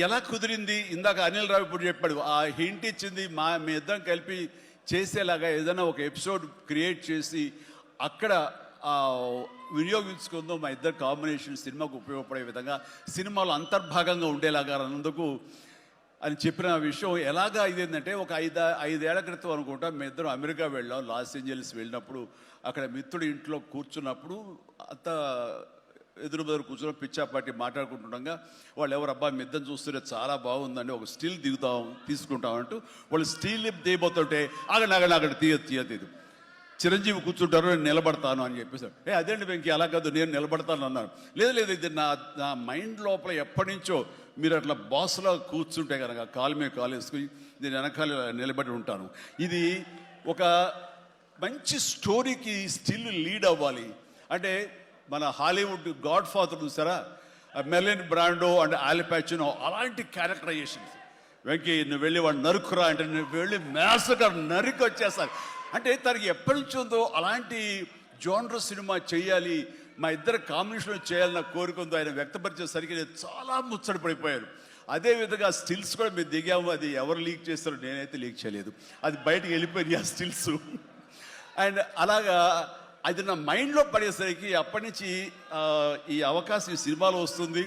ఎలా కుదిరింది? ఇందాక అనిల్ రావు ఇప్పుడు చెప్పాడు, ఆ హింట్ ఇచ్చింది మీ ఇద్దరం కలిపి చేసేలాగా ఏదైనా ఒక ఎపిసోడ్ క్రియేట్ చేసి అక్కడ వినియోగించుకుందాం, మా ఇద్దరు కాంబినేషన్ సినిమాకు ఉపయోగపడే విధంగా సినిమాలో అంతర్భాగంగా ఉండేలాగా అన్నందుకు అని చెప్పిన విషయం ఎలాగా ఇదేంటంటే, ఒక 5 ఏళ్ల క్రితం అనుకుంటా మీ ఇద్దరం అమెరికా వెళ్ళాం. లాస్ ఏంజల్స్ వెళ్ళినప్పుడు అక్కడ మిత్రుడి ఇంట్లో కూర్చున్నప్పుడు అంత ఎదురు కూర్చొని పిచ్చాపాటి మాట్లాడుకుంటుండగా వాళ్ళు ఎవరు అబ్బా మీ ఇద్దరు చూస్తుంటే చాలా బాగుందండి, ఒక స్టిల్ తీసుకుంటాం అంటూ వాళ్ళు స్టిల్ తీయబోతుంటే అక్కడ తీయదు. చిరంజీవి కూర్చుంటారు, నేను నిలబడతాను అని చెప్పేసి, అదేంటి వెంకీ అలా కాదు నేను నిలబడతాను అన్నాను. లేదు ఇది నా మైండ్ లోపల ఎప్పటి నుంచో మీరు అట్లా బాస్లో కూర్చుంటే కనుక కాలు మీద కాలు వేసుకుని నేను వెనకాల నిలబడి ఉంటాను. ఇది ఒక మంచి స్టోరీకి స్టిల్ లీడ్ అవ్వాలి అంటే మన హాలీవుడ్ గాడ్ ఫాదర్ చూసారా, మెర్లిన్ బ్రాండో అండ్ ఆల్ పచినో అలాంటి క్యారెక్టరైజేషన్స్. వెంకీ నువ్వు వెళ్ళి వాడు నరుకురా అంటే నువ్వు వెళ్ళి మ్యాసగా నరికి వచ్చేస్తాను అంటే తనకి ఎప్పటి నుంచి ఉందో అలాంటి జోనర్ సినిమా చేయాలి, మా ఇద్దరు కాంబినేషన్లో చేయాలన్న కోరిక ఉందో ఆయన వ్యక్తపరిచేసరికి నేను చాలా ముచ్చట పడిపోయాను. అదేవిధంగా స్టిల్స్ కూడా మీరు దిగాము, అది ఎవరు లీక్ చేస్తారో నేనైతే లీక్ చేయలేదు, అది బయటకు వెళ్ళిపోయింది ఆ స్టిల్స్. అండ్ అలాగా అది నా మైండ్లో పడేసరికి అప్పటి నుంచి ఈ అవకాశం ఈ సినిమాలో వస్తుంది.